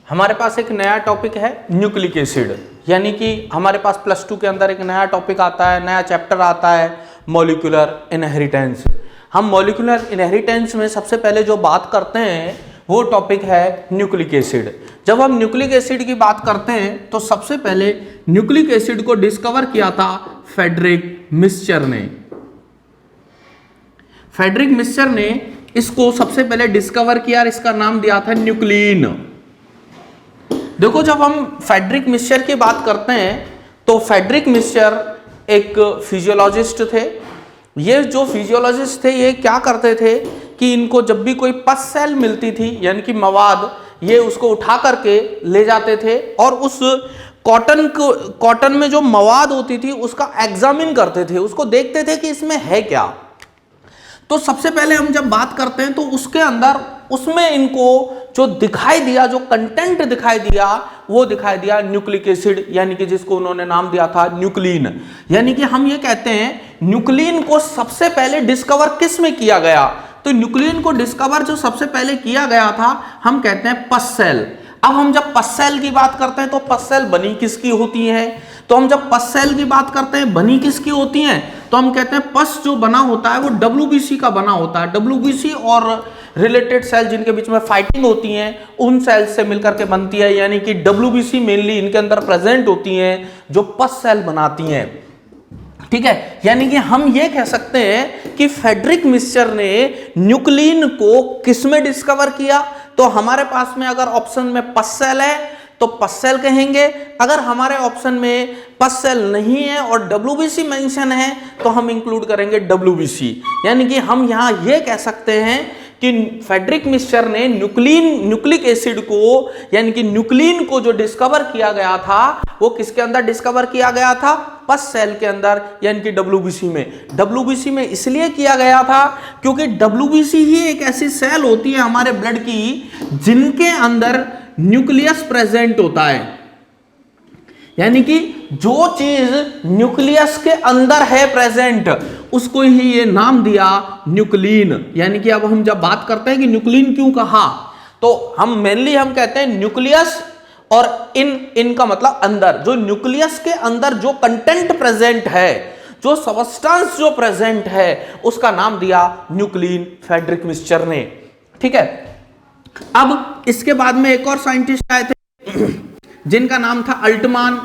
हमारे पास एक नया टॉपिक है न्यूक्लिक एसिड, यानी कि हमारे पास +2 के अंदर एक नया टॉपिक आता है, नया चैप्टर आता है मॉलिक्यूलर इनहेरिटेंस। हम मॉलिक्यूलर इनहेरिटेंस में सबसे पहले जो बात करते हैं वो टॉपिक है न्यूक्लिक एसिड। जब हम न्यूक्लिक एसिड की बात करते हैं तो सबसे पहले न्यूक्लिक एसिड को डिस्कवर किया था फ्रेडरिक मिक्सचर ने। फ्रेडरिक मिक्सचर ने इसको सबसे पहले डिस्कवर किया और इसका नाम दिया था न्यूक्लिन। देखो, जब हम फ्रेडरिक मिक्सचर की बात करते हैं तो फ्रेडरिक मिक्सचर एक फिजियोलॉजिस्ट थे। ये जो फिजियोलॉजिस्ट थे ये क्या करते थे कि इनको जब भी कोई पस सेल मिलती थी यानी कि मवाद, ये उसको उठा करके ले जाते थे और उस कॉटन में जो मवाद होती थी उसका एग्जामिन करते थे, उसको देखते थे कि इसमें है क्या। तो सबसे पहले हम जब बात करते हैं तो उसके अंदर उसमें इनको जो दिखाई दिया, जो कंटेंट दिखाई दिया, वो दिखाई दिया न्यूक्लिक एसिड, यानी कि जिसको उन्होंने नाम दिया था न्यूक्लिन। यानी कि हम ये कहते हैं न्यूक्लिन को सबसे पहले डिस्कवर किस में किया गया, तो न्यूक्लिन को डिस्कवर जो सबसे पहले किया गया था हम कहते हैं पस सेल। अब हम जब पस सेल की बात करते हैं तो पस सेल बनी किसकी होती है, तो हम जब पस सेल की बात करते हैं बनी किसकी होती हैं, तो हम कहते हैं पस जो बना होता है वो WBC का बना होता है। WBC और रिलेटेड सेल जिनके बीच में फाइटिंग होती हैं उन सेल्स से मिलकर के बनती है, यानी कि WBC मेनली इनके अंदर प्रेजेंट होती हैं जो पस सेल बनाती हैं। ठीक है, यानी कि हम ये कह सकते हैं कि फ्रेडरिक मिक्सचर ने न्यूक्लिन को किस में डिस्कवर किया, तो हमारे पास में अगर ऑप्शन में पस सेल है तो पस सेल कहेंगे, अगर हमारे ऑप्शन में पस सेल नहीं है और WBC मेंशन है तो हम इंक्लूड करेंगे WBC। यानी कि हम यहां ये कह सकते हैं कि फ्रेडरिक मिक्सचर ने न्यूक्लिक एसिड को यानी कि न्यूक्लिन को जो डिस्कवर किया गया था वो किसके अंदर डिस्कवर किया गया था, पस सेल के अंदर, यानी कि WBC में। WBC में इसलिए किया गया था क्योंकि WBC ही एक ऐसी सेल होती है हमारे ब्लड की जिनके अंदर न्यूक्लियस प्रेजेंट होता है, यानी कि जो चीज न्यूक्लियस के अंदर है प्रेजेंट उसको ही ये नाम दिया न्यूक्लिन। यानी कि अब हम जब बात करते हैं कि न्यूक्लिन क्यों कहा, तो हम मेनली हम कहते हैं न्यूक्लियस और इनका मतलब अंदर, जो न्यूक्लियस के अंदर जो कंटेंट प्रेजेंट है, जो सबस्टेंस जो प्रेजेंट है उसका नाम दिया न्यूक्लिन फ्रेडरिक मिक्सचर ने। ठीक है, अब इसके बाद में एक और साइंटिस्ट आए थे जिनका नाम था अल्टमान।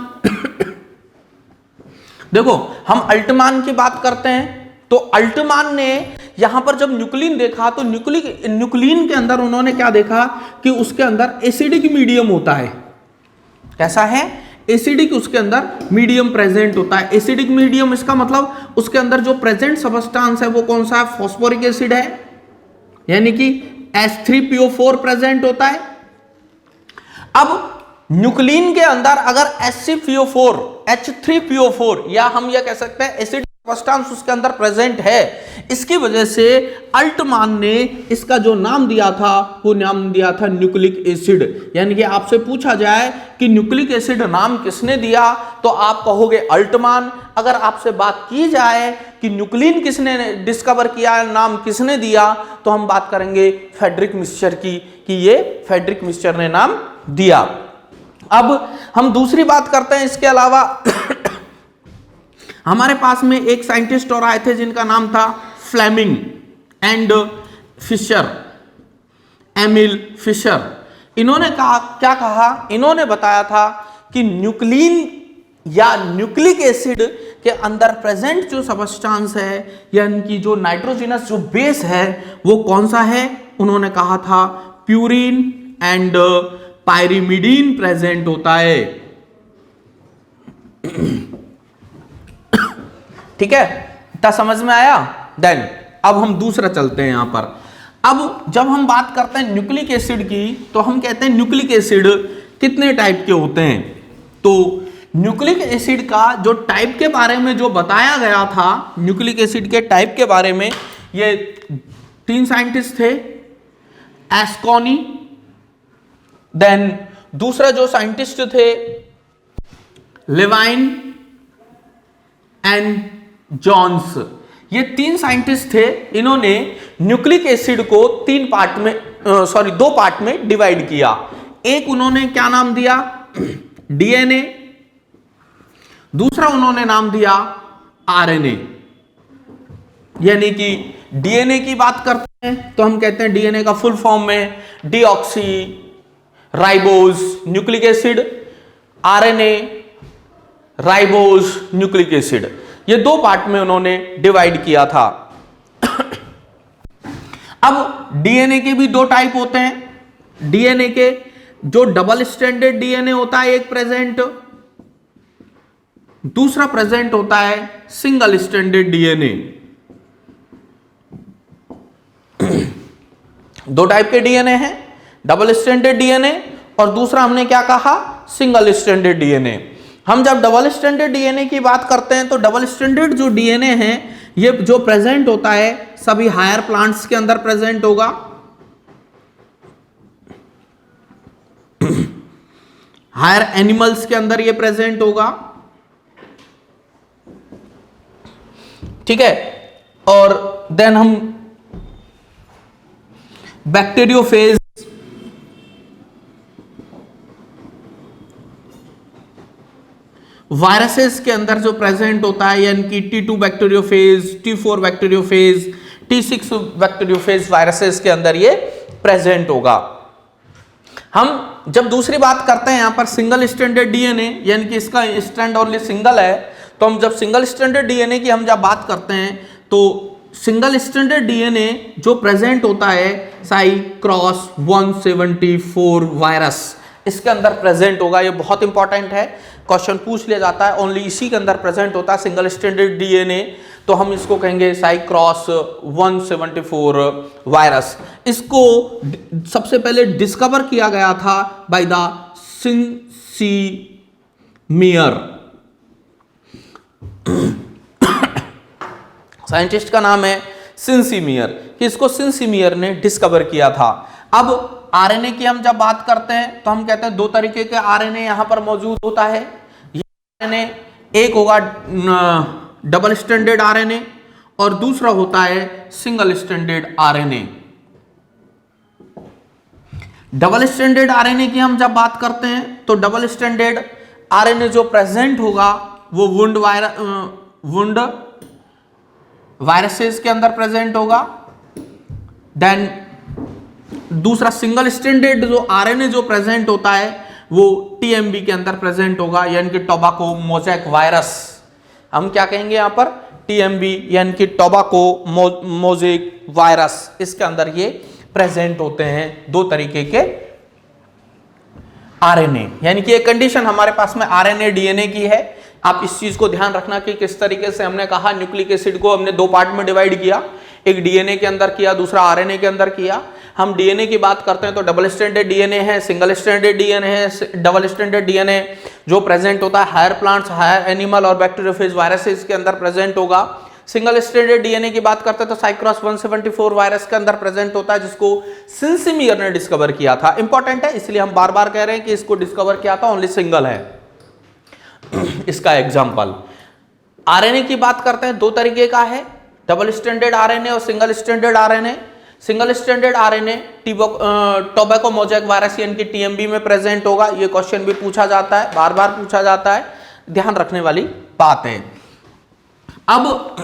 देखो, हम अल्टमान की बात करते हैं तो अल्टमान ने यहां पर जब न्यूक्लिन देखा तो न्यूक्लिन के अंदर उन्होंने क्या देखा कि उसके अंदर एसिडिक मीडियम होता है। कैसा है? एसिडिक, उसके अंदर मीडियम प्रेजेंट होता है। एसिडिक मीडियम इसका मतलब उसके अंदर जो प्रेजेंट सबस्टेंस है वो कौन सा है, फॉस्फोरिक एसिड है, यानी कि H3PO4 प्रेजेंट होता है। अब न्यूक्लिन के अंदर अगर H3PO4 या हम यह कह सकते हैं एसिड सबस्टेंस उसके अंदर प्रेजेंट है, इसकी वजह से अल्टमान ने इसका जो नाम दिया था वो नाम दिया था न्यूक्लिक एसिड। यानी कि आपसे पूछा जाए कि न्यूक्लिक एसिड नाम किसने दिया तो आप कहोगे अल्टमान। अगर आपसे बात की जाए कि न्यूक्लिन किसने डिस्कवर किया, नाम किसने दिया, तो हम बात करेंगे फ्रेडरिक मिक्सचर की, कि ये फ्रेडरिक मिक्सचर ने नाम दिया। अब हम दूसरी बात करते हैं, इसके अलावा हमारे पास में एक साइंटिस्ट और आए थे जिनका नाम था Fleming and Fischer, Emil Fischer. इन्होंने क्या कहा, इन्होंने बताया था कि न्यूक्लिन या न्यूक्लिक एसिड के अंदर प्रेजेंट जो सबस्टेंस है यानी कि जो नाइट्रोजनस जो बेस है वो कौन सा है, उन्होंने कहा था प्यूरिन एंड पायरिमिडीन प्रेजेंट होता है। ठीक है, इतना समझ में आया। देन अब हम दूसरा चलते हैं यहां पर। अब जब हम बात करते हैं न्यूक्लिक एसिड की तो हम कहते हैं न्यूक्लिक एसिड कितने टाइप के होते हैं, तो न्यूक्लिक एसिड का जो टाइप के बारे में जो बताया गया था, न्यूक्लिक एसिड के टाइप के बारे में ये 3 साइंटिस्ट थे, एस्कॉनी, देन दूसरा जो साइंटिस्ट थे लेवाइन एंड जॉन्स। ये 3 साइंटिस्ट थे, इन्होंने न्यूक्लिक एसिड को 2 पार्ट में डिवाइड किया। एक उन्होंने क्या नाम दिया, डीएनए, दूसरा उन्होंने नाम दिया आरएनए। यानी कि डीएनए की बात करते हैं तो हम कहते हैं डीएनए का फुल फॉर्म में deoxy ribose nucleic acid, RNA ribose nucleic acid. ये दो पार्ट में उन्होंने डिवाइड किया था। अब डीएनए के भी दो टाइप होते हैं। डीएनए के जो डबल स्ट्रैंडेड डीएनए होता है एक प्रेजेंट, दूसरा प्रेजेंट होता है सिंगल स्ट्रैंडेड डीएनए। दो टाइप के डीएनए हैं, डबल स्ट्रैंडेड डीएनए और दूसरा हमने क्या कहा, सिंगल स्ट्रैंडेड डीएनए। हम जब डबल स्ट्रैंडेड डीएनए की बात करते हैं तो डबल स्ट्रैंडेड जो डीएनए है ये जो प्रेजेंट होता है सभी हायर प्लांट्स के अंदर प्रेजेंट होगा, हायर एनिमल्स के अंदर ये प्रेजेंट होगा, ठीक है। और देन हम बैक्टीरियोफेज, वायरसेस के अंदर जो प्रेजेंट होता है यानी कि T2 bacteriophage, T4 bacteriophage, T6 bacteriophage viruses के अंदर ये प्रेजेंट होगा। हम जब दूसरी बात करते हैं यहां पर सिंगल स्ट्रैंडेड डीएनए यानी कि इसका स्ट्रैंड ओनली सिंगल है, तो हम जब सिंगल स्ट्रैंडेड डीएनए की हम जब बात करते हैं तो सिंगल स्ट्रैंडेड डीएनए जो प्रेजेंट होता है साइक्रॉस 174 वायरस इसके अंदर प्रेजेंट होगा। ये बहुत इंपॉर्टेंट है, क्वेश्चन पूछ लिया जाता है, ओनली इसी के अंदर प्रेजेंट होता है सिंगल स्ट्रैंडेड डीएनए, तो हम इसको कहेंगे साइक्रॉस 174 वायरस। इसको सबसे पहले डिस्कवर किया गया था बाय द सिंसीमियर, साइंटिस्ट का नाम है सिंसीमियर, कि इसको सिंसीमियर ने डिस्कवर किया था। अब आरएनए की हम जब बात करते हैं तो हम कहते हैं दो तरीके के आरएनए यहां पर मौजूद होता है। ये आरएनए एक होगा डबल स्ट्रैंडेड आरएनए और दूसरा होता है single stranded RNA. Double stranded RNA की हम जब बात करते हैं तो डबल स्ट्रैंडेड आरएनए जो प्रेजेंट होगा वो वुंड वायरसेस के अंदर प्रेजेंट होगा। देन दूसरा सिंगल स्ट्रैंडेड जो आरएनए जो प्रेजेंट होता है वो टीएमबी के अंदर प्रेजेंट होगा यानी कि टोबैको मोज़ेक वायरस। हम क्या कहेंगे यहां पर, टीएमबी यानी कि टोबैको मोज़ेक वायरस, इसके अंदर ये प्रेजेंट होते हैं दो तरीके के आरएनए। यानी कि एक कंडीशन हमारे पास में आरएनए डीएनए की है। आप इस चीज को ध्यान रखना कि किस तरीके से हमने कहा न्यूक्लिक एसिड को हमने दो पार्ट में डिवाइड किया, एक डीएनए के अंदर किया, दूसरा आरएनए के अंदर किया। हम डीएनए की बात करते हैं तो डबल स्ट्रैंडेड डीएनए है, सिंगल स्ट्रैंडेड डीएनए है। डबल स्ट्रैंडेड डीएनए जो प्रेजेंट होता है हायर प्लांट्स, हायर एनिमल और बैक्टीरियोफेज वायरसेस के अंदर प्रेजेंट होगा। सिंगल स्ट्रैंडेड डीएनए की बात करते हैं तो साइक्रॉस 174 वायरस के अंदर प्रेजेंट होता है जिसको सिंसीमियर ने डिस्कवर किया था। इंपॉर्टेंट है इसलिए हम बार बार कह रहे हैं कि इसको डिस्कवर किया था, ओनली सिंगल है। इसका एग्जांपल आरएनए की बात करते हैं, दो तरीके का है, डबल स्ट्रैंडेड आरएनए और single stranded RNA. Single stranded RNA tobacco mosaic virus यानी कि टीएमबी में प्रेजेंट होगा। ये क्वेश्चन भी पूछा जाता है, बार बार पूछा जाता है, ध्यान रखने वाली बात है। अब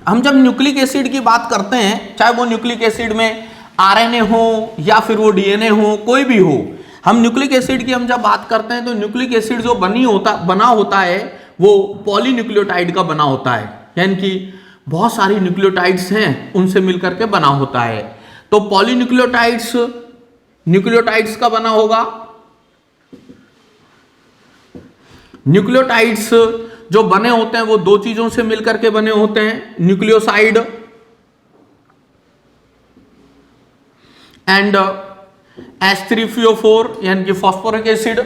हम जब न्यूक्लिक एसिड की बात करते हैं, चाहे वो न्यूक्लिक एसिड में आरएनए हो या फिर वो डीएनए हो, कोई भी हो, हम न्यूक्लिक एसिड की हम जब बात करते हैं तो न्यूक्लिक एसिड जो बना होता है वो पॉलीन्यूक्लियोटाइड का बना होता है, यानी कि बहुत सारी न्यूक्लियोटाइड्स हैं उनसे मिलकर के बना होता है। तो न्यूक्लियोटाइड्स का बना होगा। न्यूक्लियोटाइड्स जो बने होते हैं वो दो चीजों से मिलकर के बने होते हैं, न्यूक्लियोसाइड एंड H3PO4 यानी कि फॉस्फोरिक एसिड।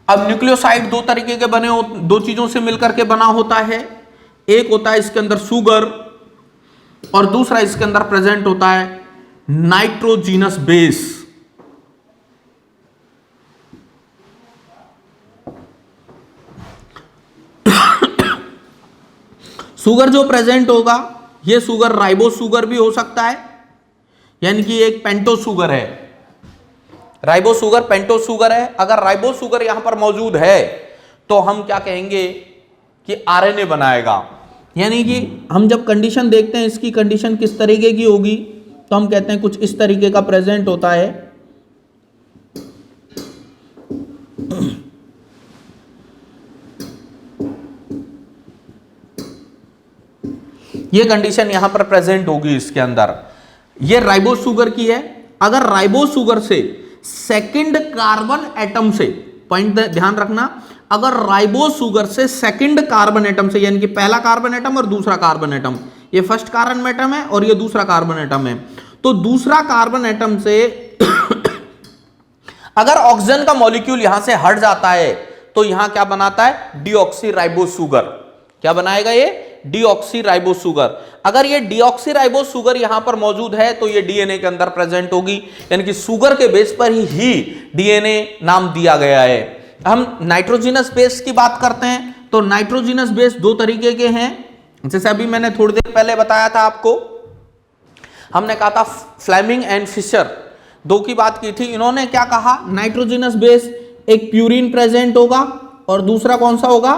अब न्यूक्लियोसाइड दो तरीके के बने दो चीजों से मिलकर के बना होता है, एक होता है इसके अंदर शुगर और दूसरा इसके अंदर प्रेजेंट होता है नाइट्रोजीनस बेस। शुगर जो प्रेजेंट होगा ये शुगर राइबोस शुगर भी हो सकता है, यानी कि एक पेंटोस शुगर है, राइबो शुगर पेंटो शुगर है। अगर राइबो शुगर यहां पर मौजूद है तो हम क्या कहेंगे कि आरएनए बनाएगा। यानी कि हम जब कंडीशन देखते हैं इसकी कंडीशन किस तरीके की होगी तो हम कहते हैं कुछ इस तरीके का प्रेजेंट होता है। ये कंडीशन यहां पर प्रेजेंट होगी इसके अंदर। ये राइबो शुगर की है। अगर राइबो शुगर से सेकंड कार्बन एटम से, पॉइंट ध्यान रखना, अगर राइबो शुगर से सेकंड कार्बन एटम से, यानी कि पहला कार्बन एटम और दूसरा कार्बन एटम, ये फर्स्ट कार्बन एटम है और ये दूसरा कार्बन एटम है, तो दूसरा कार्बन एटम से अगर ऑक्सीजन का मॉलिक्यूल यहां से हट जाता है तो यहां क्या बनाता है, डीऑक्सी राइबो शुगर। क्या बनाएगा ये, डीऑक्सी राइबो शुगर। अगर ये डीऑक्सी राइबो शुगर यहां पर मौजूद है तो ये डीएनए के अंदर प्रेजेंट होगी, यानी कि शुगर के बेस पर ही डीएनए नाम दिया गया है। हम नाइट्रोजिनस बेस की बात करते हैं तो नाइट्रोजिनस बेस दो तरीके के हैं, जैसे अभी मैंने थोड़ी देर पहले बताया था आपको, हमने कहा था फ्लेमिंग एंड फिशर, दो की बात की थी। इन्होंने क्या कहा, नाइट्रोजिनस बेस एक प्यूरिन प्रेजेंट होगा और दूसरा कौन सा होगा,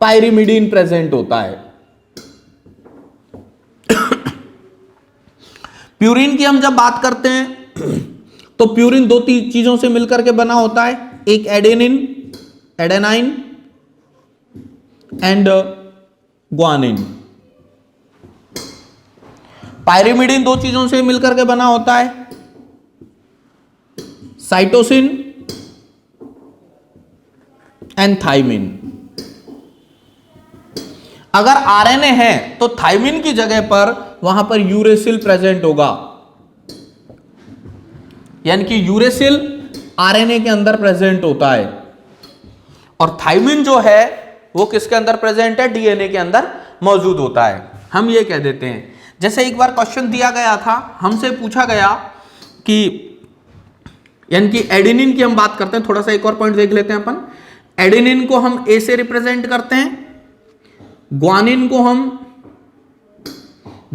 पायरिमिडीन प्रेजेंट होता है। प्यूरिन की हम जब बात करते हैं तो प्यूरिन दो चीजों से मिलकर के बना होता है, एक एडेनाइन एंड ग्वानिन। पायरिमिडीन दो चीजों से मिलकर के बना होता है, साइटोसिन एंड थाइमिन। अगर आरएनए है तो थाइमिन की जगह पर वहां पर यूरेसिल प्रेजेंट होगा, यानी कि यूरेसिल आरएनए के अंदर प्रेजेंट होता है और थाइमिन जो है वो किसके अंदर प्रेजेंट है, डीएनए के अंदर मौजूद होता है। हम ये कह देते हैं, जैसे एक बार क्वेश्चन दिया गया था, हमसे पूछा गया कि, यानी कि एडेनिन की हम बात करते हैं, थोड़ा सा एक और पॉइंट देख लेते हैं अपन। एडेनिन को हम ए से रिप्रेजेंट करते हैं, ग्वानिन को हम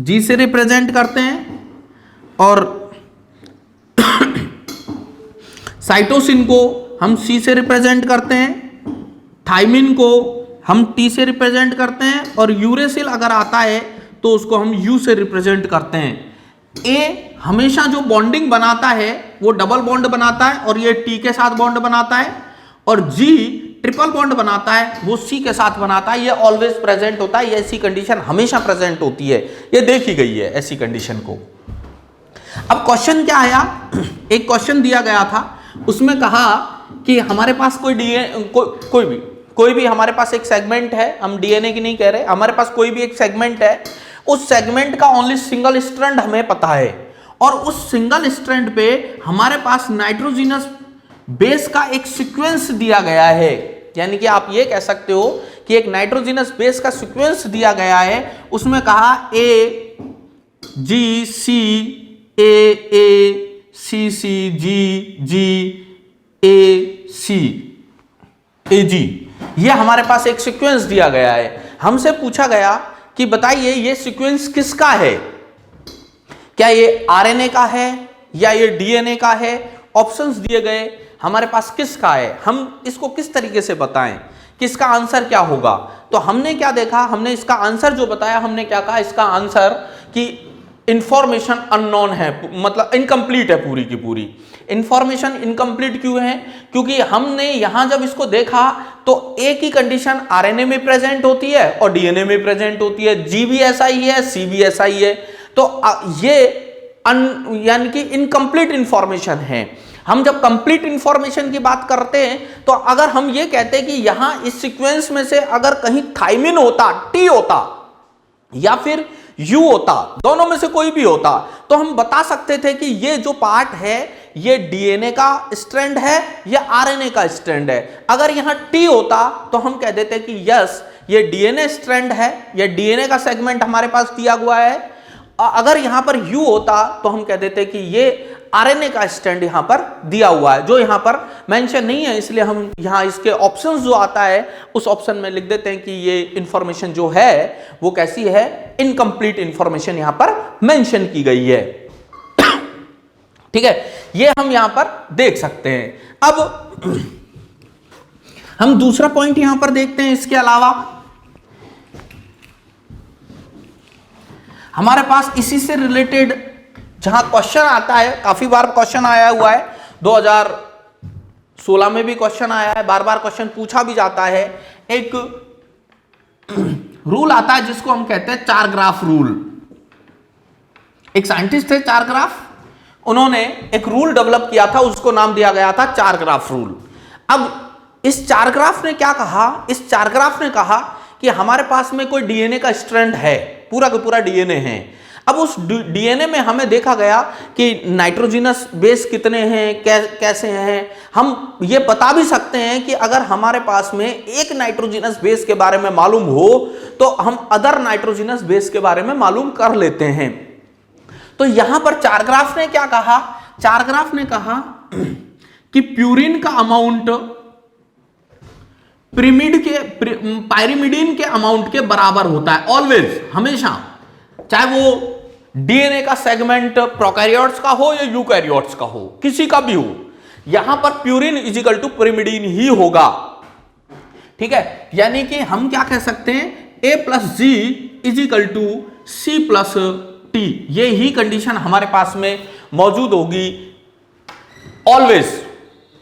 जी से रिप्रेजेंट करते हैं और साइटोसिन को हम सी से रिप्रेजेंट करते हैं, थाइमिन को हम टी से रिप्रेजेंट करते हैं और यूरेसिल अगर आता है तो उसको हम यू से रिप्रेजेंट करते हैं। ए हमेशा जो बॉन्डिंग बनाता है वो डबल बॉन्ड बनाता है और ये टी के साथ बॉन्ड बनाता है, और जी ट्रिपल बॉन्ड बनाता है, वो सी के साथ बनाता है। ये ऑलवेज प्रेजेंट होता है, ये ऐसी कंडीशन हमेशा प्रेजेंट होती है, ये देखी गई है ऐसी कंडीशन को। अब क्वेश्चन क्या आया, एक क्वेश्चन दिया गया था, उसमें कहा कि हमारे पास कोई भी हमारे पास एक सेगमेंट है, हम डीएनए की नहीं कह रहे, हमारे पास कोई भी एक सेगमेंट है, उस सेगमेंट का ओनली सिंगल स्ट्रैंड हमें पता है और उस सिंगल स्ट्रैंड पे हमारे पास नाइट्रोजिनस बेस का एक सीक्वेंस दिया गया है। यानी कि आप ये कह सकते हो कि एक नाइट्रोजिनस बेस का सीक्वेंस दिया गया है, उसमें कहा ए जी सी ए सी सी जी जी ए सी ए जी, ये हमारे पास एक सीक्वेंस दिया गया है। हमसे पूछा गया कि बताइए ये सीक्वेंस किसका है, क्या ये आरएनए का है या ये डीएनए का है। ऑप्शंस दिए गए, हमारे पास किसका है, हम इसको किस तरीके से बताएं कि इसका आंसर क्या होगा। तो हमने क्या देखा, हमने इसका आंसर जो बताया, हमने क्या कहा, इसका आंसर कि इंफॉर्मेशन अननोन है, मतलब इनकम्प्लीट है, पूरी की पूरी इंफॉर्मेशन इनकम्प्लीट क्यों है, क्योंकि हमने यहां जब इसको देखा तो एक ही कंडीशन आरएनए में प्रेजेंट होती है और डीएनए में प्रेजेंट होती है, जी भी ऐसा ही है, सी भी ऐसा ही है, तो ये यानी कि इनकम्प्लीट इंफॉर्मेशन है। हम जब कंप्लीट इंफॉर्मेशन की बात करते हैं तो अगर हम ये कहते हैं कि यहां इस सीक्वेंस में से अगर कहीं थाइमिन होता, टी होता या फिर यू होता, दोनों में से कोई भी होता, तो हम बता सकते थे कि ये जो पार्ट है ये डीएनए का स्ट्रैंड है या आरएनए का स्ट्रैंड है। अगर यहां टी होता तो हम कह देते कि यस ये डीएनए स्ट्रैंड है, ये डीएनए का सेगमेंट हमारे पास दिया हुआ है। अगर यहां पर यू होता तो हम कह देते कि ये आरएनए का स्ट्रैंड यहां पर दिया हुआ है, जो यहां पर मेंशन नहीं है, इसलिए हम यहां इसके ऑप्शंस जो आता है उस ऑप्शन में लिख देते हैं कि ये इंफॉर्मेशन जो है वो कैसी है, इनकम्प्लीट इंफॉर्मेशन यहां पर मेंशन की गई है। ठीक है, ये हम यहां पर देख सकते हैं। अब हम दूसरा पॉइंट यहां पर देखते हैं। इसके अलावा हमारे पास इसी से रिलेटेड जहां क्वेश्चन आता है, काफी बार क्वेश्चन आया हुआ है, 2016 में भी क्वेश्चन आया है, बार बार क्वेश्चन पूछा भी जाता है। एक रूल आता है जिसको हम कहते हैं चार ग्राफ रूल। एक साइंटिस्ट थे चार ग्राफ, उन्होंने एक रूल डेवलप किया था, उसको नाम दिया गया था चार ग्राफ रूल। अब इस चार ग्राफ ने क्या कहा, इस चार ग्राफ ने कहा कि हमारे पास में कोई डीएनए का स्ट्रैंड है, पूरा का पूरा डीएनए है। अब उस डीएनए में हमें देखा गया कि नाइट्रोजनस बेस कितने हैं, कैसे हैं। हम ये बता भी सकते हैं कि अगर हमारे पास में एक नाइट्रोजनस बेस के बारे में मालूम हो तो हम अदर नाइट्रोजनस बेस के बारे में मालूम कर लेते हैं। तो यहां पर चार ग्राफ ने क्या कहा, चार ग्राफ ने कहा कि प्यूरिन का अमाउंट पायरिमिडीन के अमाउंट के बराबर होता है ऑलवेज, हमेशा, चाहे वो डीएनए का सेगमेंट प्रोकैरियोट्स का हो या यूकैरियोट्स का हो, किसी का भी हो, यहां पर प्यूरिन इजिकल टू pyrimidine ही होगा। ठीक है, यानी कि हम क्या कह सकते हैं, A plus G equal to C plus T, ये ही कंडीशन हमारे पास में मौजूद होगी ऑलवेज।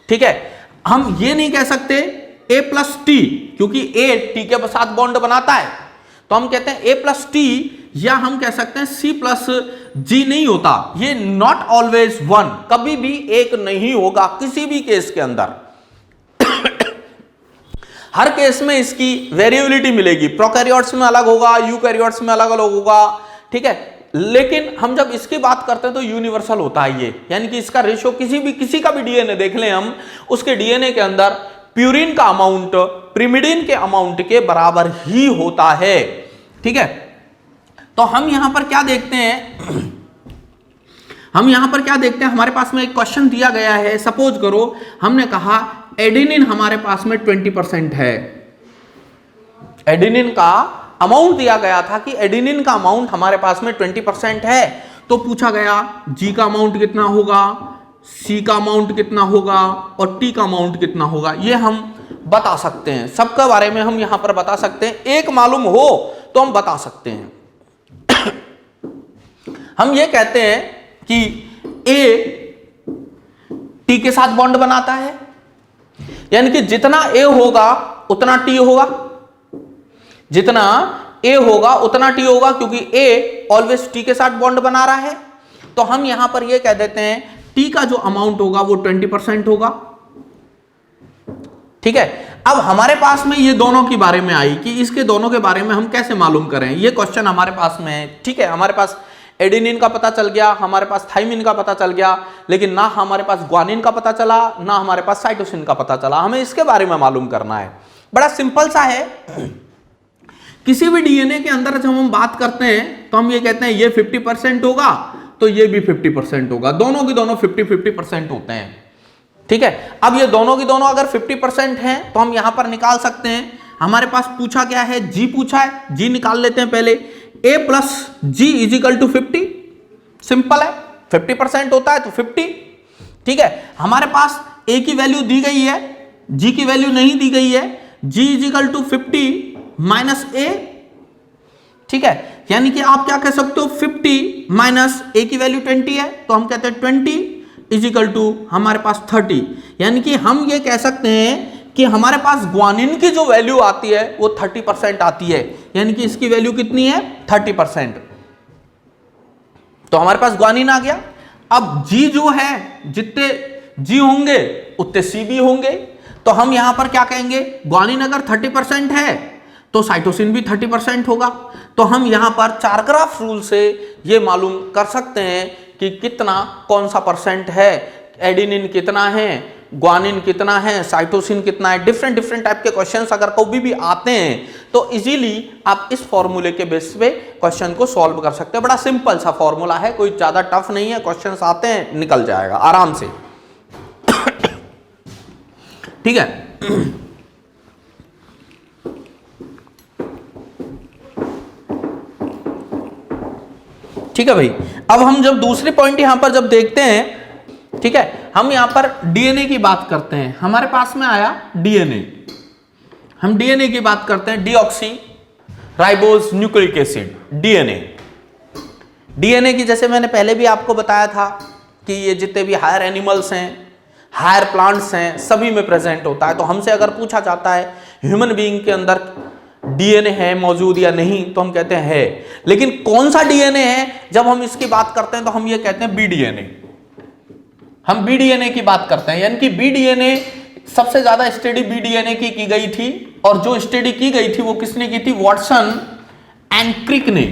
ठीक है, हम ये नहीं कह सकते A प्लस टी, क्योंकि A टी के साथ बॉन्ड बनाता है, तो हम कहते हैं A प्लस टी, या हम कह सकते हैं C प्लस जी नहीं होता। ये नॉट ऑलवेज वन, कभी भी एक नहीं होगा किसी भी केस के अंदर। हर केस में इसकी वेरिएबिलिटी मिलेगी, प्रोकैरियोट्स में अलग होगा, यूकैरियोट्स में अलग अलग होगा। ठीक है, लेकिन हम जब इसकी बात करते हैं तो यूनिवर्सल होता है ये, यानी कि इसका रेशियो किसी का भी डीएनए देख लें हम, उसके डीएनए के अंदर प्यूरिन का अमाउंट pyrimidine के अमाउंट के बराबर ही होता है। ठीक है, तो हम यहां पर क्या देखते हैं, हम यहां पर क्या देखते हैं, हमारे पास में एक क्वेश्चन दिया गया है। सपोज करो हमने कहा एडेनिन हमारे पास में 20% है, एडेनिन का अमाउंट दिया गया था कि एडेनिन का अमाउंट हमारे पास में 20% है। तो पूछा गया जी का अमाउंट कितना होगा, सी का अमाउंट कितना होगा और टी का अमाउंट कितना होगा, ये हम बता सकते हैं। सबके बारे में हम यहां पर बता सकते हैं, एक मालूम हो तो हम बता सकते हैं। हम ये कहते हैं कि ए टी के साथ बॉन्ड बनाता है, यानी कि जितना ए होगा उतना टी होगा, जितना ए होगा उतना टी होगा, क्योंकि ए ऑलवेज टी के साथ बॉन्ड बना रहा है। तो हम यहां पर ये कह देते हैं टी का जो अमाउंट होगा वो 20% होगा। ठीक है, अब हमारे पास में ये दोनों के बारे में आई कि इसके दोनों के बारे में हम कैसे मालूम करें, ये क्वेश्चन हमारे पास में है। ठीक है, हमारे पास एडेनिन का पता चल गया, हमारे पास थाइमिन का पता चल गया, लेकिन ना हमारे पास ग्वानिन का पता चला, ना हमारे पास साइटोसिन का पता चला। हमें इसके बारे में मालूम करना है, बड़ा सिंपल सा है। किसी भी डीएनए के अंदर जब हम बात करते हैं तो हम ये कहते हैं ये 50% होगा तो ये भी 50% होगा, दोनों की दोनों 50-50% होते हैं। ठीक है, अब ये दोनों की दोनों अगर 50% हैं तो हम यहां पर निकाल सकते हैं। हमारे पास पूछा क्या है, जी पूछा है, जी निकाल लेते हैं पहले। a plus G equal to 50, simple है, 50% होता है तो 50। ठीक है, हमारे पास a की वैल्यू दी गई है, g की वैल्यू नहीं दी गई है। g equal to 50 minus a। ठीक है, यानी कि आप क्या कह सकते हो, 50 माइनस a की वैल्यू 20 है, तो हम कहते हैं 20 इजिकल टू हमारे पास 30। यानी कि हम ये कह सकते हैं कि हमारे पास ग्वानिन की जो वैल्यू आती है वो 30% आती है, यानी कि इसकी वैल्यू कितनी है, 30%। तो हमारे पास ग्वानिन आ गया। अब जी जो है, जितने जी होंगे उतने सी भी होंगे, तो हम यहां पर क्या कहेंगे, ग्वानिन अगर 30% है तो साइटोसिन भी 30% होगा। तो हम यहां पर चार ग्राफ रूल से ये मालूम कर सकते हैं कि कितना कौन सा परसेंट है, एडेनिन कितना है, ग्वानिन कितना है, साइटोसिन कितना है। डिफरेंट टाइप के क्वेश्चंस अगर कभी भी आते हैं तो इजीली आप इस फॉर्मूले के बेस पे क्वेश्चन को सॉल्व कर सकते हैं। बड़ा सिंपल सा फॉर्मूला है, कोई ज्यादा टफ नहीं है, क्वेश्चंस आते हैं निकल जाएगा आराम से। ठीक है, ठीक है भाई। अब हम जब दूसरी पॉइंट यहां पर जब देखते हैं ठीक है, हम यहां पर डीएनए की बात करते हैं। हमारे पास में आया डीएनए, हम डीएनए की बात करते हैं, deoxy ribose nucleic acid, DNA. DNA की जैसे मैंने पहले भी आपको बताया था कि ये जितने भी हायर एनिमल्स हैं, हायर प्लांट्स हैं, सभी में प्रेजेंट होता है। तो हमसे अगर पूछा जाता है ह्यूमन बीइंग के अंदर डीएनए है मौजूद या नहीं, तो हम कहते हैं है। लेकिन कौन सा डीएनए है, जब हम इसकी बात करते हैं तो हम ये कहते हैं बीडीएनए। हम बीडीएनए की बात करते हैं, यानी कि बीडीएनए सबसे ज्यादा स्टडी बीडीएनए की गई थी, और जो स्टडी की गई थी वो किसने की थी? वॉटसन एंड क्रिक ने।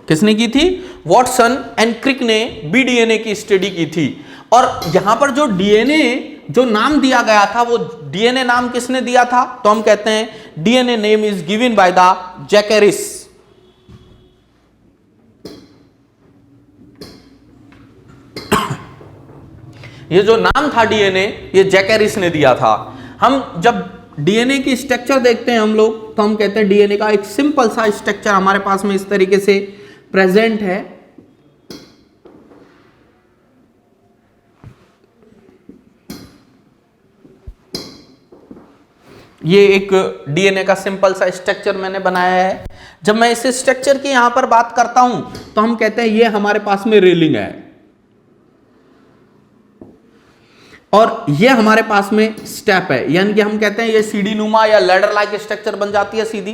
किसने की थी? वॉटसन एंड क्रिक ने बीडीएनए की स्टडी की थी। और यहां पर जो डीएनए जो नाम दिया गया था, वो डीएनए नाम किसने दिया था? तो हम कहते हैं DNA name is given by the Zacharias. ये जो नाम था डीएनए, ये जैकेरिस ने दिया था। हम जब डीएनए की स्ट्रक्चर देखते हैं हम लोग, तो हम कहते हैं डीएनए का एक सिंपल सा स्ट्रक्चर हमारे पास में इस तरीके से प्रेजेंट है। ये एक डीएनए का सिंपल सा स्ट्रक्चर मैंने बनाया है। जब मैं इस स्ट्रक्चर की यहां पर बात करता हूं, तो हम कहते हैं ये हमारे पास में रेलिंग है, और ये हमारे पास में स्टेप है, यानी कि हम कहते हैं ये सीढ़ी नुमा या लैडर लाइक स्ट्रक्चर बन जाती है सीधी।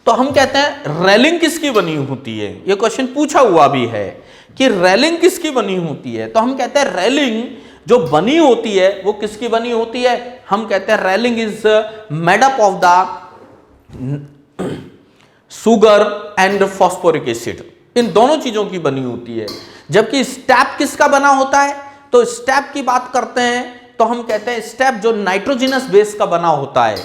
तो हम कहते हैं रेलिंग किसकी बनी होती है? ये क्वेश्चन पूछा हुआ भी है कि रेलिंग किसकी बनी होती है। तो हम कहते हैं रेलिंग जो बनी होती है वो किसकी बनी होती है? हम कहते हैं railing is made up of the sugar and phosphoric acid, इन दोनों चीजों की बनी होती है। जबकि स्टेप किसका बना होता है? तो स्टेप की बात करते हैं तो हम कहते हैं स्टेप जो नाइट्रोजिनस बेस का बना होता है,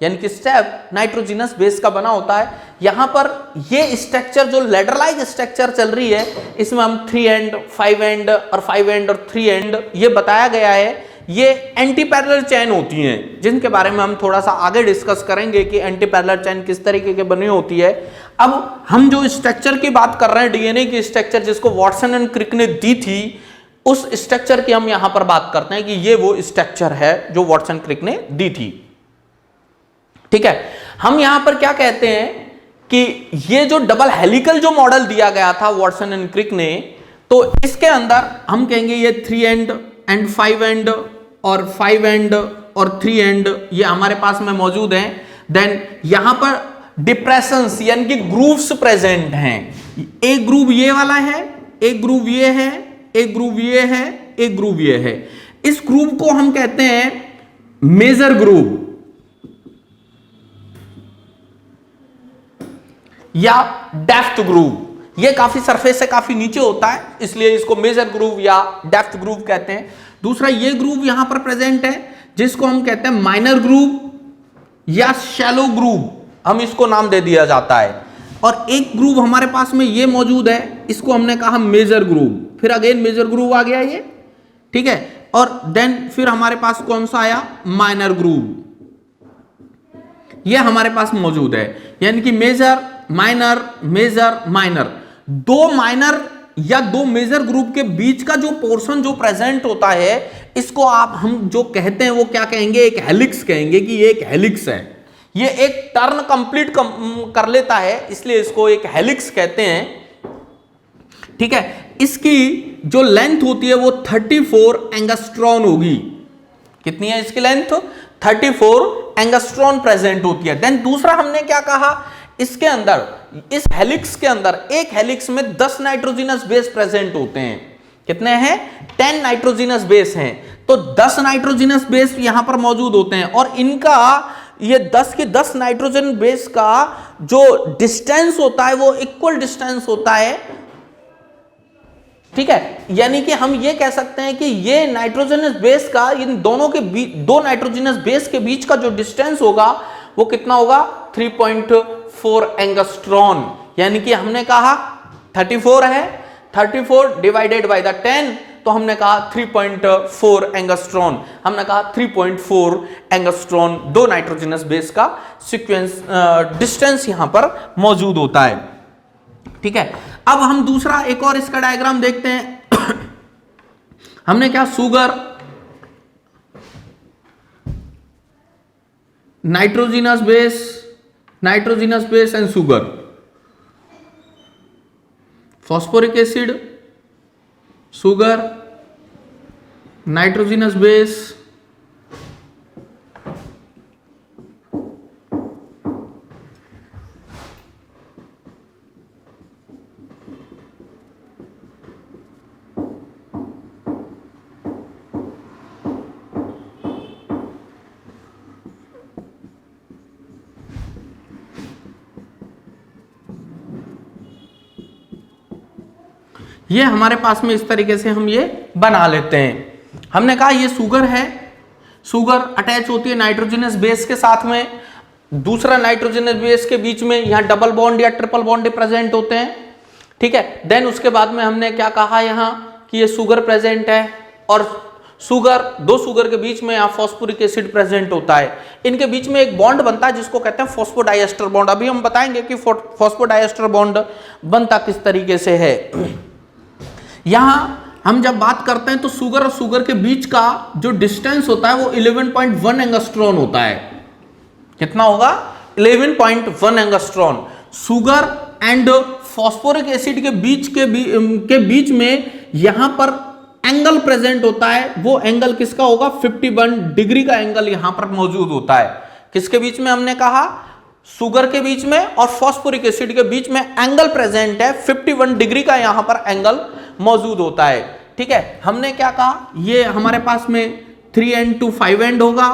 यानी कि स्टेप नाइट्रोजिनस बेस का बना होता है। यहां पर ये स्ट्रक्चर जो लैडर लाइक स्ट्रक्चर चल रही है, इसमें हम 3 एंड 5 एंड और 5 एंड और 3 एंड ये बताया गया है। ये एंटी पैरेलल चेन होती हैं, जिनके बारे में हम थोड़ा सा आगे डिस्कस करेंगे कि एंटी पैरेलल चेन किस तरीके के बनी होती है। अब हम जो स्ट्रक्चर की बात कर रहे हैं, डीएनए की स्ट्रक्चर जिसको वॉटसन एंड क्रिक ने दी थी, उस स्ट्रक्चर की हम यहां पर बात करते हैं कि ये वो स्ट्रक्चर है जो वॉटसन क्रिक ने दी थी। ठीक है, हम यहां पर क्या कहते हैं कि ये जो डबल हेलिकल जो मॉडल दिया गया था वॉटसन एंड क्रिक ने, तो इसके अंदर हम कहेंगे ये 3 एंड 5 एंड और 5 एंड और 3 एंड ये हमारे पास में मौजूद हैं। देन यहां पर डिप्रेशंस यानी कि ग्रूव्स प्रेजेंट हैं। एक ग्रूव ये वाला है, एक ग्रूव ये है, एक ग्रूव ये है, एक ग्रूव ये है। इस ग्रूव को हम कहते हैं मेजर ग्रूव या डेप्थ ग्रूव। ये काफी सरफेस से काफी नीचे होता है, इसलिए इसको मेजर ग्रूव या डेप्थ ग्रूव कहते हैं। दूसरा ये ग्रूव यहां पर प्रेजेंट है जिसको हम कहते हैं माइनर ग्रूव या शैलो ग्रूव, हम इसको नाम दे दिया जाता है। और एक ग्रूव हमारे पास में ये मौजूद है, इसको हमने कहा मेजर ग्रूव। फिर अगेन मेजर ग्रूव आ गया ये, ठीक है। और देन फिर हमारे पास कौन सा आया? माइनर ग्रूव, ये हमारे पास मौजूद है। यानी कि मेजर माइनर मेजर माइनर, दो माइनर या दो मेजर ग्रुप के बीच का जो पोर्शन जो प्रेजेंट होता है, इसको आप हम जो कहते हैं वो क्या कहेंगे? एक हेलिक्स कहेंगे कि ये एक हेलिक्स है। ये एक टर्न कंप्लीट कर लेता है, इसलिए इसको एक हेलिक्स कहते हैं। ठीक है, इसकी जो लेंथ होती है वो 34 एंगस्ट्रॉन होगी। कितनी है इसकी लेंथ? 34 एंगस्ट्रॉन प्रेजेंट होती है। देन दूसरा हमने क्या कहा? इसके अंदर, इस हेलिक्स के अंदर, एक हेलिक्स में 10 नाइट्रोजिनस बेस प्रेजेंट होते हैं। कितने हैं? 10 नाइट्रोजिनस बेस हैं। तो 10 नाइट्रोजिनस बेस यहां पर मौजूद होते हैं, और इनका ये 10 के 10 नाइट्रोजन बेस का जो डिस्टेंस होता है वो इक्वल डिस्टेंस होता है। ठीक है, यानी कि हम ये कह सकते हैं कि ये नाइट्रोजनस बेस का इन दोनों के बीच, दो नाइट्रोजनस बेस के बीच का जो डिस्टेंस होगा वो कितना होगा? 3.4 एंगस्ट्रॉन। यानी कि हमने कहा 34 है, 34 डिवाइडेड बाय द 10, तो हमने कहा 3.4 एंगस्ट्रॉन। हमने कहा 3.4 एंगस्ट्रॉन दो नाइट्रोजनस बेस का सीक्वेंस डिस्टेंस यहां पर मौजूद होता है। ठीक है, अब हम दूसरा एक और इसका डायग्राम देखते हैं। हमने क्या, sugar, nitrogenous base and sugar, phosphoric acid, sugar, nitrogenous base, ये हमारे पास में इस तरीके से हम ये बना लेते हैं। हमने कहा ये शुगर है, शुगर अटैच होती है नाइट्रोजनस बेस के साथ में, दूसरा नाइट्रोजनस बेस के बीच में यहां डबल बॉन्ड या ट्रिपल बॉन्ड प्रेजेंट होते हैं, ठीक है। देन उसके बाद में हमने क्या कहा यहां कि ये शुगर प्रेजेंट है और शुगर, दो शुगर के बीच में यहां फॉस्फोरिक एसिड प्रेजेंट होता है, इनके बीच में एक बॉन्ड बनता है जिसको कहते हैं फॉस्फोडाइएस्टर बॉन्ड। अभी हम बताएंगे कि फॉस्फोडाइएस्टर बॉन्ड बनता किस तरीके से है। यहां हम जब बात करते हैं तो शुगर और शुगर के बीच का जो डिस्टेंस होता है वो 11.1 एंगस्ट्रॉन होता है। कितना होगा? 11.1 angstrom. Sugar and phosphoric acid के बीच में यहां पर एंगल प्रेजेंट होता है, वो एंगल किसका होगा? 51 डिग्री का एंगल यहां पर मौजूद होता है। किसके बीच में? हमने कहा शुगर के बीच में और फॉस्फोरिक एसिड के बीच में एंगल प्रेजेंट है, 51 डिग्री का यहां पर एंगल मौजूद होता है, ठीक है। हमने क्या कहा, ये हमारे पास में 3 एंड 2 5 एंड होगा,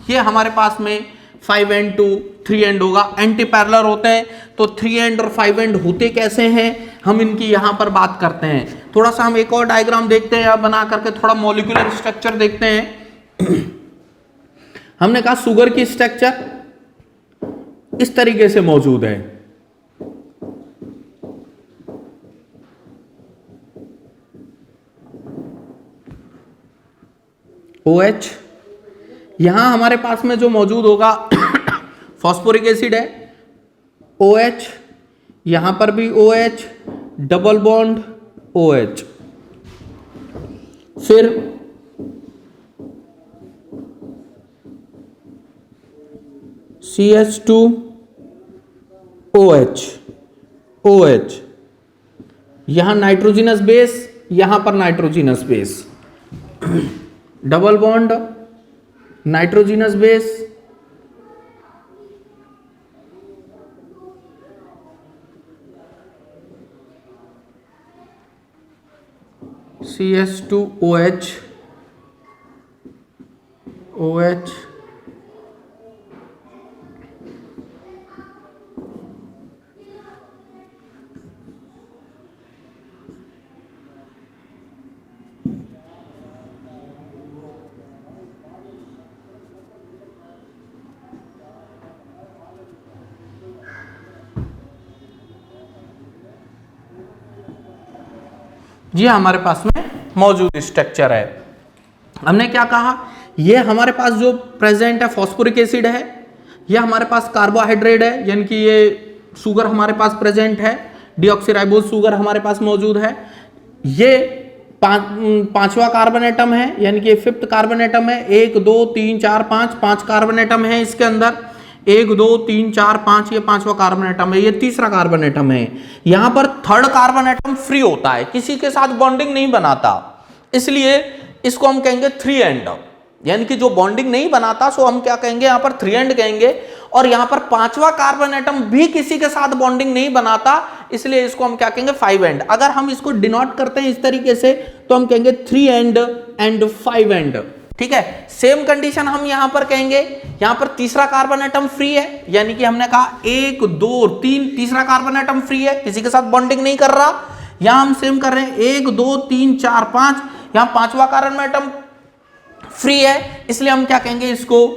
ये हमारे पास में 5 एंड 2 3 एंड होगा। एंटी पैरेलल होते हैं तो 3 एंड और 5 एंड होते कैसे हैं, हम इनकी यहां पर बात करते हैं। थोड़ा सा हम एक और डायग्राम देखते हैं, बना करके थोड़ा मॉलिक्यूलर स्ट्रक्चर देखते हैं। हमने कहा शुगर की स्ट्रक्चर इस तरीके से मौजूद है, OH। यहां हमारे पास में जो मौजूद होगा फॉस्फोरिक एसिड है, OH, यहां पर भी OH, डबल बॉन्ड OH, फिर CH2OH, OH, यहां नाइट्रोजिनस बेस, यहां पर nitrogenous base, double bond nitrogenous base, CH2OH, OH, ये हमारे पास में मौजूद स्ट्रक्चर है। हमने क्या कहा, ये हमारे पास जो प्रेजेंट है फॉस्फोरिक एसिड है, ये हमारे पास कार्बोहाइड्रेट है, यानी कि ये शुगर हमारे पास प्रेजेंट है, डीऑक्सीराइबोज शुगर हमारे पास मौजूद है। ये पांचवा कार्बन एटम है, यानी कि 5th कार्बन एटम है। 1 2 3 4 5 कार्बन एटम है इसके अंदर, 1 2 3 4 5, ये 5वां कार्बन एटम है। ये 3रा कार्बन एटम है। यहां पर 3rd कार्बन एटम फ्री होता है, किसी के साथ बॉन्डिंग नहीं बनाता, इसलिए इसको हम कहेंगे 3 एंड, यानी कि जो बॉन्डिंग नहीं बनाता सो हम क्या कहेंगे, यहां पर 3 एंड कहेंगे। और यहां पर 5वां कार्बन एटम भी किसी के साथ बॉन्डिंग नहीं बनाता, इसलिए इसको हम क्या कहेंगे, 5 एंड। अगर हम इसको डिनोट करते हैं इस तरीके से तो हम कहेंगे 3 एंड 5 एंड, ठीक है। सेम कंडीशन हम यहां पर कहेंगे, यहां पर 3रा कार्बन एटम फ्री है, यानी कि हमने कहा 1 2 3, 3रा कार्बन एटम फ्री है, किसी के साथ बॉन्डिंग नहीं कर रहा। यहां हम सेम कर रहे हैं 1 2 3 4 5, यहां 5वां कार्बन एटम फ्री है, इसलिए हम क्या कहेंगे इसको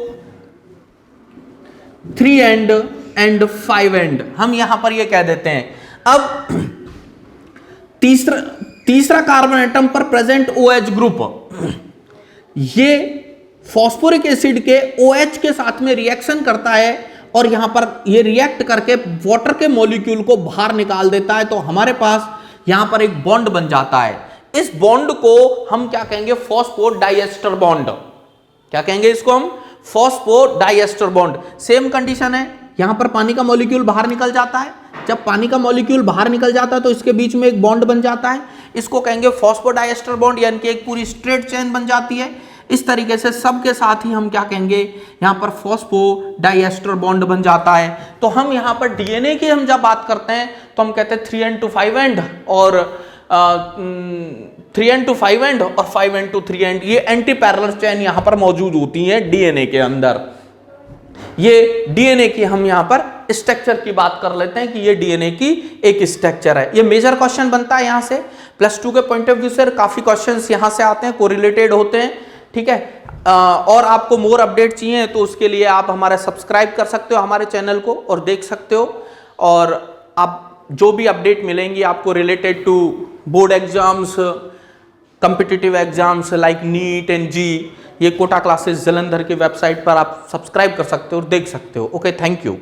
3 एंड 5 एंड, हम यहां पर ये कह देते हैं। अब तीसरा कार्बन एटम पर प्रेजेंट OH ग्रुप, ये फॉस्फोरिक एसिड के OH के साथ में रिएक्शन करता है और यहां पर ये रिएक्ट करके वाटर के मॉलिक्यूल को बाहर निकाल देता है, तो हमारे पास यहां पर एक बॉन्ड बन जाता है। इस बॉन्ड को हम क्या कहेंगे, फॉस्फोडाइएस्टर बॉन्ड। क्या कहेंगे इसको हम, फॉस्फोडाइएस्टर बॉन्ड। सेम कंडीशन है, यहां पर पानी का मॉलिक्यूल बाहर निकल जाता है, जब पानी का मॉलिक्यूल बाहर निकल जाता है तो इसके बीच में एक बॉन्ड बन जाता है, इसको कहेंगे फॉस्फोडाइएस्टर बॉन्ड, यानी कि एक पूरी स्ट्रेट चेन बन जाती है। इस तरीके से सबके साथ ही हम क्या कहेंगे, यहां पर फॉस्फोडाइएस्टर बॉन्ड बन जाता है। तो हम यहां पर डीएनए की हम जब बात करते हैं तो हम कहते हैं 3 to 5 एंड और 3 to 5 एंड और 5 to 3 एंड, ये एंटी पैरेलल चेन यहां पर मौजूद होती है डीएनए के अंदर। ये डीएनए की हम यहां पर स्ट्रक्चर की बात कर लेते हैं कि ये डीएनए की एक स्ट्रक्चर है। ये मेजर क्वेश्चन बनता है यहां से, +2 के पॉइंट ऑफ व्यू से काफी क्वेश्चंस यहां से आते हैं, कोरिलेटेड होते हैं, ठीक है। और आपको मोर अपडेट चाहिए तो उसके लिए आप हमारा सब्सक्राइब कर सकते हो हमारे चैनल को और देख सकते हो, और आप जो भी अपडेट मिलेंगी आपको related to board exams, competitive exams like NEET and JEE, ये कोटा क्लासेस जालंधर की वेबसाइट पर आप सब्सक्राइब कर सकते हो और देख सकते हो। Okay, thank you.